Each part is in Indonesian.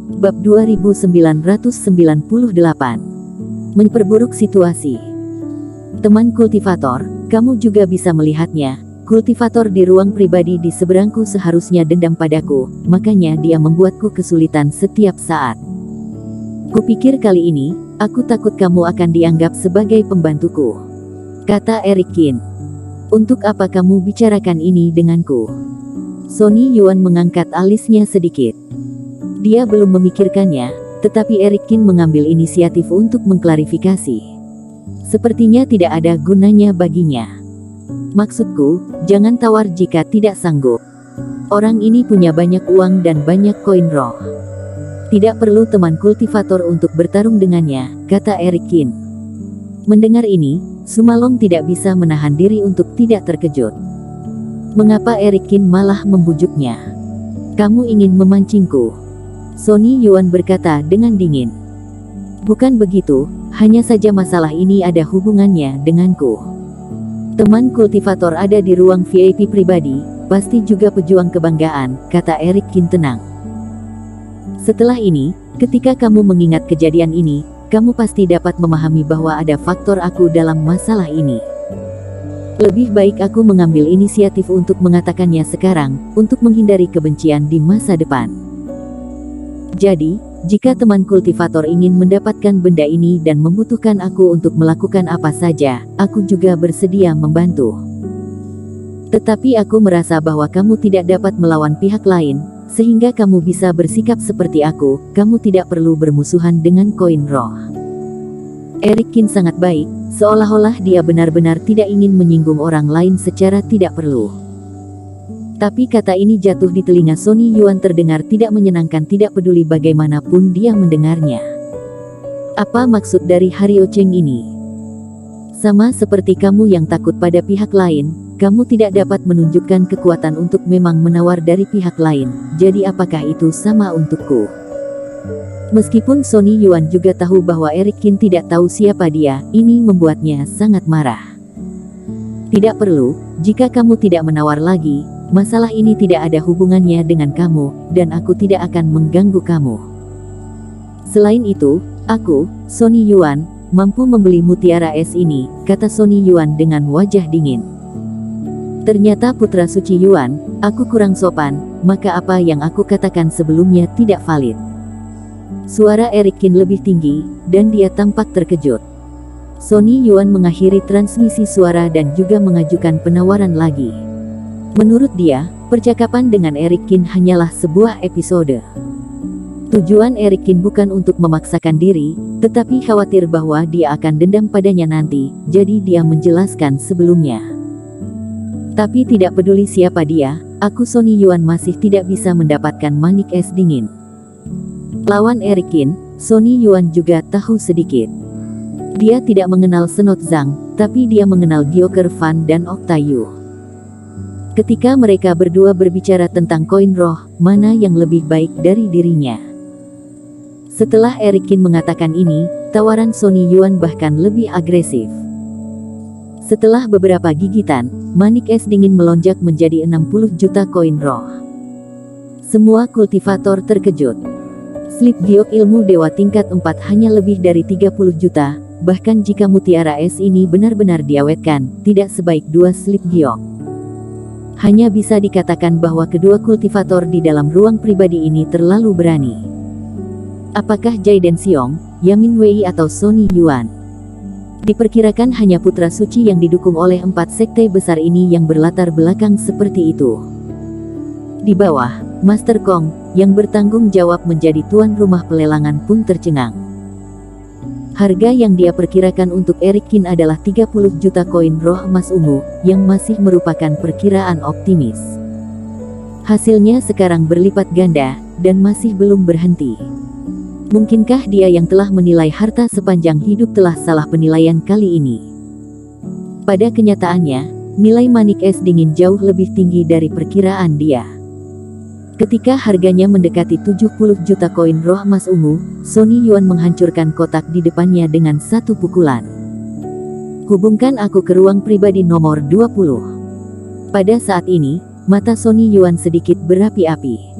Bab 2998. Memperburuk situasi. Teman kultivator, kamu juga bisa melihatnya. Kultivator di ruang pribadi di seberangku seharusnya dendam padaku, makanya dia membuatku kesulitan setiap saat. Kupikir kali ini, aku takut kamu akan dianggap sebagai pembantuku, kata Erikin. Untuk apa kamu bicarakan ini denganku? Sonny Yuan mengangkat alisnya sedikit. Dia belum memikirkannya, tetapi Erikin mengambil inisiatif untuk mengklarifikasi. Sepertinya tidak ada gunanya baginya. Maksudku, jangan tawar jika tidak sanggup. Orang ini punya banyak uang dan banyak koin roh. Tidak perlu teman kultivator untuk bertarung dengannya, kata Erikin. Mendengar ini, Sumalong tidak bisa menahan diri untuk tidak terkejut. Mengapa Erikin malah membujuknya? Kamu ingin memancingku? Sonny Yuan berkata dengan dingin. Bukan begitu, hanya saja masalah ini ada hubungannya denganku. Teman kultivator ada di ruang VIP pribadi, pasti juga pejuang kebanggaan, kata Erikin tenang. Setelah ini, ketika kamu mengingat kejadian ini, kamu pasti dapat memahami bahwa ada faktor aku dalam masalah ini. Lebih baik aku mengambil inisiatif untuk mengatakannya sekarang, untuk menghindari kebencian di masa depan. Jadi, jika teman kultivator ingin mendapatkan benda ini dan membutuhkan aku untuk melakukan apa saja, aku juga bersedia membantu. Tetapi aku merasa bahwa kamu tidak dapat melawan pihak lain, sehingga kamu bisa bersikap seperti aku, kamu tidak perlu bermusuhan dengan koin roh. Erikin sangat baik, seolah-olah dia benar-benar tidak ingin menyinggung orang lain secara tidak perlu. Tapi kata ini jatuh di telinga Sonny Yuan terdengar tidak menyenangkan, tidak peduli bagaimanapun dia mendengarnya. Apa maksud dari Hario Cheng ini? Sama seperti kamu yang takut pada pihak lain, kamu tidak dapat menunjukkan kekuatan untuk memang menawar dari pihak lain, jadi apakah itu sama untukku? Meskipun Sonny Yuan juga tahu bahwa Erikin tidak tahu siapa dia, ini membuatnya sangat marah. Tidak perlu, jika kamu tidak menawar lagi, masalah ini tidak ada hubungannya dengan kamu, dan aku tidak akan mengganggu kamu. Selain itu, aku, Sonny Yuan, mampu membeli mutiara es ini, kata Sonny Yuan dengan wajah dingin. Ternyata putra suci Yuan, aku kurang sopan, maka apa yang aku katakan sebelumnya tidak valid. Suara Erikin lebih tinggi, dan dia tampak terkejut. Sonny Yuan mengakhiri transmisi suara dan juga mengajukan penawaran lagi. Menurut dia, percakapan dengan Erikin hanyalah sebuah episode. Tujuan Erikin bukan untuk memaksakan diri, tetapi khawatir bahwa dia akan dendam padanya nanti, jadi dia menjelaskan sebelumnya. Tapi tidak peduli siapa dia, aku Sonny Yuan masih tidak bisa mendapatkan manik es dingin. Lawan Erikin, Sonny Yuan juga tahu sedikit. Dia tidak mengenal Senot Zhang, tapi dia mengenal Gyoker Fan dan Octayu. Ketika mereka berdua berbicara tentang koin roh, mana yang lebih baik dari dirinya? Setelah Erikin mengatakan ini, tawaran Sonny Yuan bahkan lebih agresif. Setelah beberapa gigitan, manik es dingin melonjak menjadi 60 juta koin roh. Semua kultivator terkejut. Slip giok ilmu dewa tingkat 4 hanya lebih dari 30 juta, bahkan jika mutiara es ini benar-benar diawetkan, tidak sebaik 2 slip giok. Hanya bisa dikatakan bahwa kedua kultivator di dalam ruang pribadi ini terlalu berani. Apakah Jai Denxiong, Yamin Wei atau Sonny Yuan? Diperkirakan hanya putra suci yang didukung oleh 4 sekte besar ini yang berlatar belakang seperti itu. Di bawah, Master Kong, yang bertanggung jawab menjadi tuan rumah pelelangan pun tercengang. Harga yang dia perkirakan untuk Erikin adalah 30 juta koin roh emas ungu, yang masih merupakan perkiraan optimis. Hasilnya sekarang berlipat ganda, dan masih belum berhenti. Mungkinkah dia yang telah menilai harta sepanjang hidup telah salah penilaian kali ini? Pada kenyataannya, nilai manik es dingin jauh lebih tinggi dari perkiraan dia. Ketika harganya mendekati 70 juta koin roh emas ungu, Sonny Yuan menghancurkan kotak di depannya dengan satu pukulan. Hubungkan aku ke ruang pribadi nomor 20. Pada saat ini, mata Sonny Yuan sedikit berapi-api.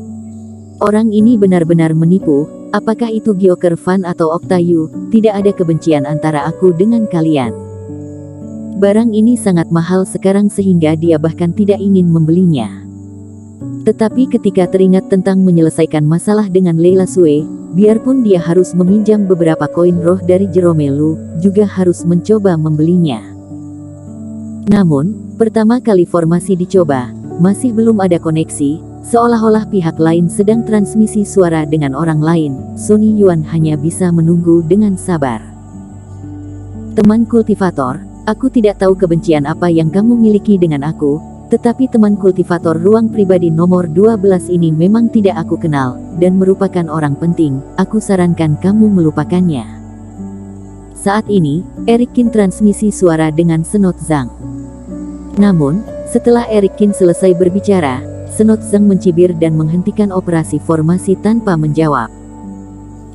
Orang ini benar-benar menipu, apakah itu Gyoker Fan atau Octayu, tidak ada kebencian antara aku dengan kalian. Barang ini sangat mahal sekarang sehingga dia bahkan tidak ingin membelinya. Tetapi ketika teringat tentang menyelesaikan masalah dengan Leila Sue, biarpun dia harus meminjam beberapa koin roh dari Jerome Lu, juga harus mencoba membelinya. Namun, pertama kali formasi dicoba, masih belum ada koneksi, seolah-olah pihak lain sedang transmisi suara dengan orang lain. Sony Yuan hanya bisa menunggu dengan sabar. Teman kultivator, aku tidak tahu kebencian apa yang kamu miliki dengan aku, tetapi teman kultivator ruang pribadi nomor 12 ini memang tidak aku kenal, dan merupakan orang penting. Aku sarankan kamu melupakannya. Saat ini, Eric Qin transmisi suara dengan Senot Zhang. Namun, setelah Eric Qin selesai berbicara, Senot Zhang mencibir dan menghentikan operasi formasi tanpa menjawab.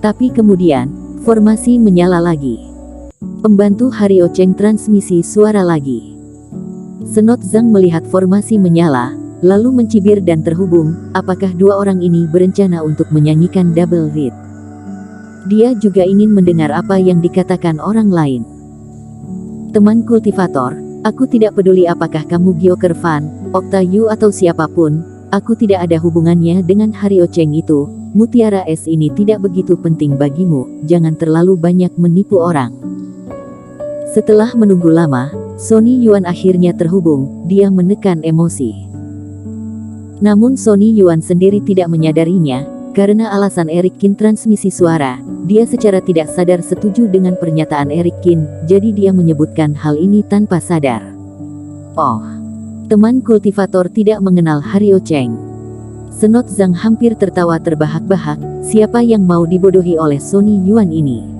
Tapi kemudian, formasi menyala lagi. Pembantu Hario Cheng transmisi suara lagi. Senot Zhang melihat formasi menyala, lalu mencibir dan terhubung. Apakah dua orang ini berencana untuk menyanyikan double read? Dia juga ingin mendengar apa yang dikatakan orang lain. Teman kultivator, aku tidak peduli apakah kamu Gyoker Fan, Octayu atau siapapun, aku tidak ada hubungannya dengan Hario Cheng itu. Mutiara es ini tidak begitu penting bagimu, jangan terlalu banyak menipu orang. Setelah menunggu lama, Sony Yuan akhirnya terhubung. Dia menekan emosi. Namun Sony Yuan sendiri tidak menyadarinya, karena alasan Eric Qin transmisi suara. Dia secara tidak sadar setuju dengan pernyataan Eric Qin, jadi dia menyebutkan hal ini tanpa sadar. Oh, teman kultivator tidak mengenal Hario Cheng. Senot Zhang hampir tertawa terbahak-bahak. Siapa yang mau dibodohi oleh Sony Yuan ini?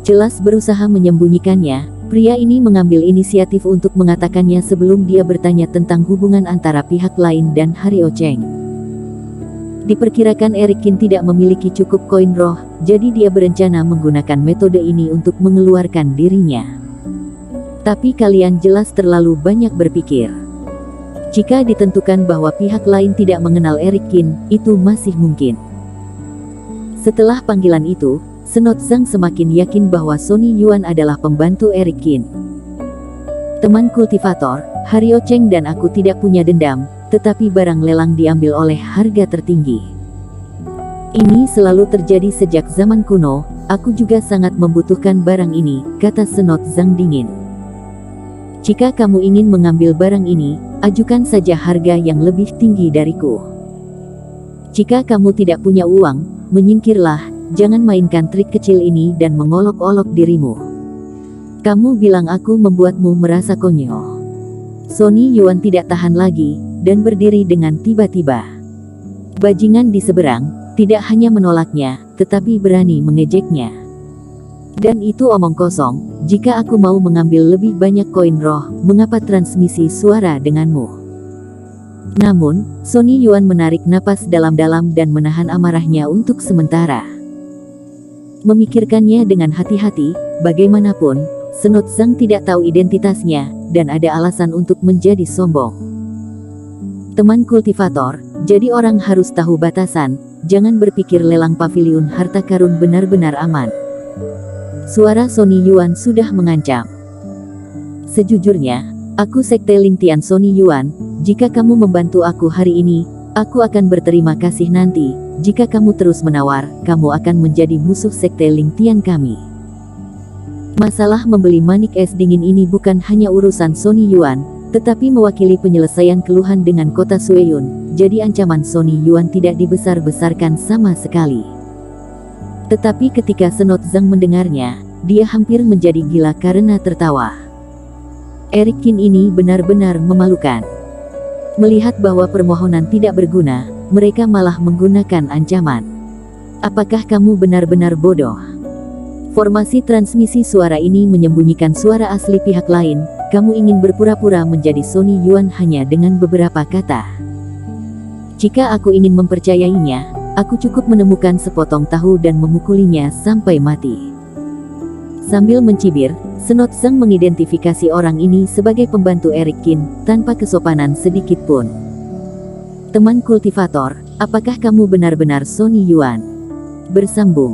Jelas berusaha menyembunyikannya, pria ini mengambil inisiatif untuk mengatakannya sebelum dia bertanya tentang hubungan antara pihak lain dan Hario Cheng. Diperkirakan Eric Qin tidak memiliki cukup koin roh, jadi dia berencana menggunakan metode ini untuk mengeluarkan dirinya. Tapi kalian jelas terlalu banyak berpikir. Jika ditentukan bahwa pihak lain tidak mengenal Eric Qin, itu masih mungkin. Setelah panggilan itu, Senot Zhang semakin yakin bahwa Sony Yuan adalah pembantu Eric Qin. Teman kultivator, Hario Cheng dan aku tidak punya dendam, tetapi barang lelang diambil oleh harga tertinggi. Ini selalu terjadi sejak zaman kuno, aku juga sangat membutuhkan barang ini, kata Senot Zhang dingin. Jika kamu ingin mengambil barang ini, ajukan saja harga yang lebih tinggi dariku. Jika kamu tidak punya uang, menyingkirlah. Jangan mainkan trik kecil ini dan mengolok-olok dirimu. Kamu bilang aku membuatmu merasa konyol. Sony Yuan tidak tahan lagi, dan berdiri dengan tiba-tiba. Bajingan di seberang, tidak hanya menolaknya, tetapi berani mengejeknya. Dan itu omong kosong, jika aku mau mengambil lebih banyak koin roh, mengapa transmisi suara denganmu? Namun, Sony Yuan menarik napas dalam-dalam dan menahan amarahnya untuk sementara. Memikirkannya dengan hati-hati, bagaimanapun, Senot Zhang tidak tahu identitasnya, dan ada alasan untuk menjadi sombong. Teman kultivator, jadi orang harus tahu batasan, jangan berpikir lelang paviliun harta karun benar-benar aman. Suara Sony Yuan sudah mengancam. Sejujurnya, aku Sekte Ling Tian Sony Yuan, jika kamu membantu aku hari ini, aku akan berterima kasih nanti. Jika kamu terus menawar, kamu akan menjadi musuh Sekte Ling Tian kami. Masalah membeli manik es dingin ini bukan hanya urusan Sony Yuan, tetapi mewakili penyelesaian keluhan dengan kota Sueyun, jadi ancaman Sony Yuan tidak dibesar-besarkan sama sekali. Tetapi ketika Senot Zhang mendengarnya, dia hampir menjadi gila karena tertawa. Eric Qin ini benar-benar memalukan. Melihat bahwa permohonan tidak berguna, mereka malah menggunakan ancaman. Apakah kamu benar-benar bodoh? Formasi transmisi suara ini menyembunyikan suara asli pihak lain. Kamu ingin berpura-pura menjadi Sony Yuan hanya dengan beberapa kata. Jika aku ingin mempercayainya, aku cukup menemukan sepotong tahu dan memukulinya sampai mati. Sambil mencibir, Senot Zhang mengidentifikasi orang ini sebagai pembantu Eric Qin, tanpa kesopanan sedikit pun. Teman kultivator, apakah kamu benar-benar Sony Yuan? bersambung.